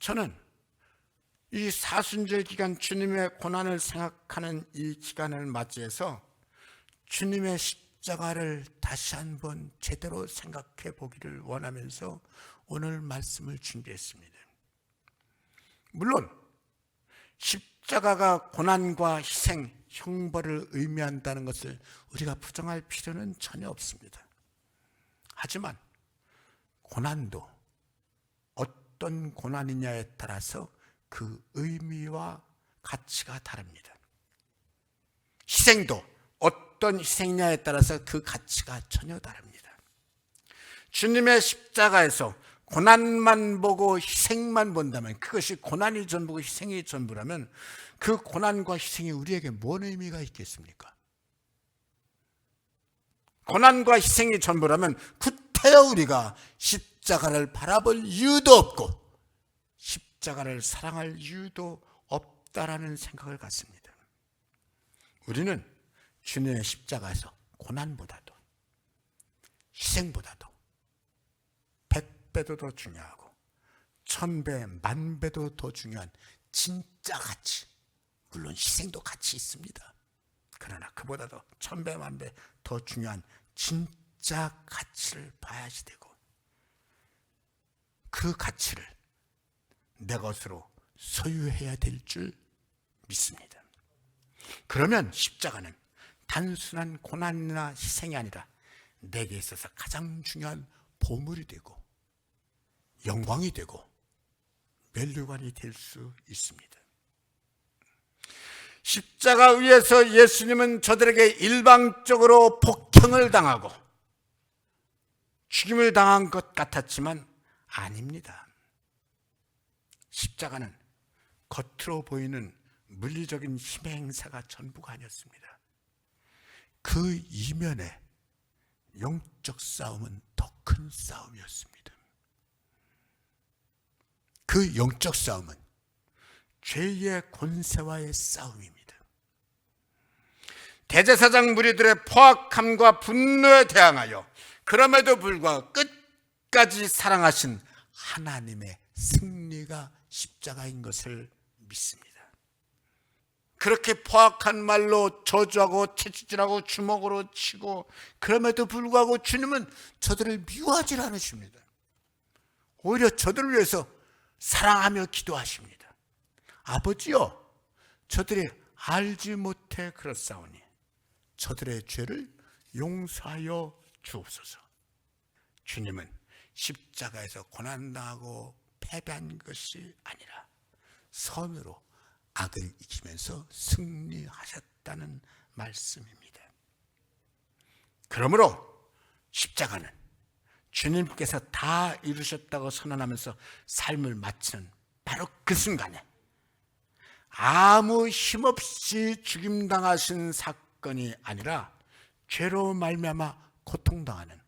저는 이 사순절 기간, 주님의 고난을 생각하는 이 기간을 맞이해서 주님의 십자가를 다시 한번 제대로 생각해 보기를 원하면서 오늘 말씀을 준비했습니다. 물론 십자가가 고난과 희생, 형벌을 의미한다는 것을 우리가 부정할 필요는 전혀 없습니다. 하지만 고난도 어떤 고난이냐에 따라서 그 의미와 가치가 다릅니다. 희생도 어떤 희생이냐에 따라서 그 가치가 전혀 다릅니다. 주님의 십자가에서 고난만 보고 희생만 본다면, 그것이 고난이 전부고 희생이 전부라면 그 고난과 희생이 우리에게 뭔 의미가 있겠습니까? 고난과 희생이 전부라면 구태여 우리가 십자가를 바라볼 이유도 없고 십자가를 사랑할 이유도 없다라는 생각을 갖습니다. 우리는 주님의 십자가에서 고난보다도 희생보다도 100배도 더 중요하고 1000배, 10,000배도 더 중요한 진짜 가치, 물론 희생도 가치 있습니다. 그러나 그보다도 1000배, 10,000배 더 중요한 진짜 가치를 봐야지 되고, 그 가치를 내 것으로 소유해야 될 줄 믿습니다. 그러면 십자가는 단순한 고난이나 희생이 아니라 내게 있어서 가장 중요한 보물이 되고 영광이 되고 멸류관이 될 수 있습니다. 십자가 위에서 예수님은 저들에게 일방적으로 폭행을 당하고 죽임을 당한 것 같았지만 아닙니다. 십자가는 겉으로 보이는 물리적인 힘의 행사가 전부가 아니었습니다. 그 이면에 영적 싸움은 더 큰 싸움이었습니다. 그 영적 싸움은 죄의 권세와의 싸움입니다. 대제사장 무리들의 포악함과 분노에 대항하여 그럼에도 불구하고 끝까지 사랑하신 하나님의 승리가 십자가인 것을 믿습니다. 그렇게 포악한 말로 저주하고 채찍질하고 주먹으로 치고 그럼에도 불구하고 주님은 저들을 미워하지 않으십니다. 오히려 저들을 위해서 사랑하며 기도하십니다. 아버지여, 저들이 알지 못해 그렇사오니 저들의 죄를 용서하여 주옵소서. 주님은 십자가에서 고난당하고 패배한 것이 아니라 선으로 악을 이기면서 승리하셨다는 말씀입니다. 그러므로 십자가는 주님께서 다 이루셨다고 선언하면서 삶을 마치는 바로 그 순간에 아무 힘없이 죽임당하신 사건이 아니라 죄로 말미암아 고통당하는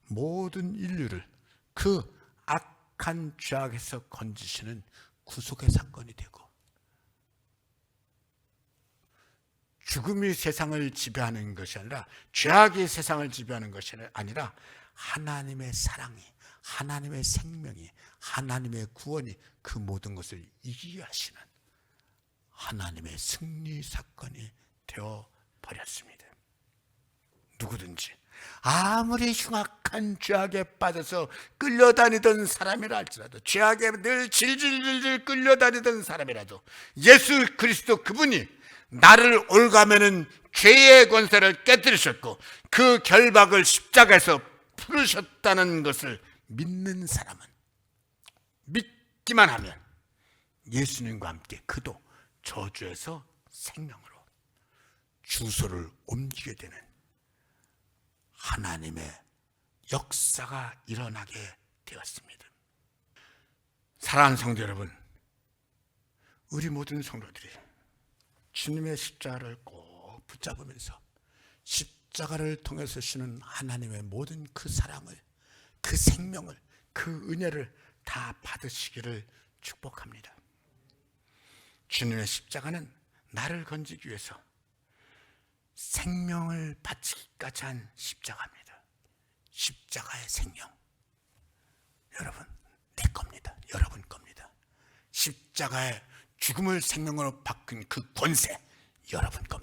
모든 인류를 그 악한 죄악에서 건지시는 구속의 사건이 되고, 죽음이 세상을 지배하는 것이 아니라, 죄악이 세상을 지배하는 것이 아니라 하나님의 사랑이, 하나님의 생명이, 하나님의 구원이 그 모든 것을 이기게 하시는 하나님의 승리 사건이 되어버렸습니다. 누구든지 아무리 흉악한 죄악에 빠져서 끌려다니던 사람이라 할지라도, 죄악에 늘 질질질질 끌려다니던 사람이라도 예수 그리스도 그분이 나를 올가매는 죄의 권세를 깨뜨리셨고 그 결박을 십자가에서 풀으셨다는 것을 믿는 사람은, 믿기만 하면 예수님과 함께 그도 저주에서 생명으로 주소를 옮기게 되는 하나님의 역사가 일어나게 되었습니다. 사랑하는 성도 여러분, 우리 모든 성도들이 주님의 십자가를 꼭 붙잡으면서 십자가를 통해서 주시는 하나님의 모든 그 사랑을, 그 생명을, 그 은혜를 다 받으시기를 축복합니다. 주님의 십자가는 나를 건지기 위해서 생명을 바치기까지 한 십자가입니다. 십자가의 생명, 여러분 내 겁니다. 여러분 겁니다. 십자가에 죽음을 생명으로 바꾼 그 권세 여러분 겁니다.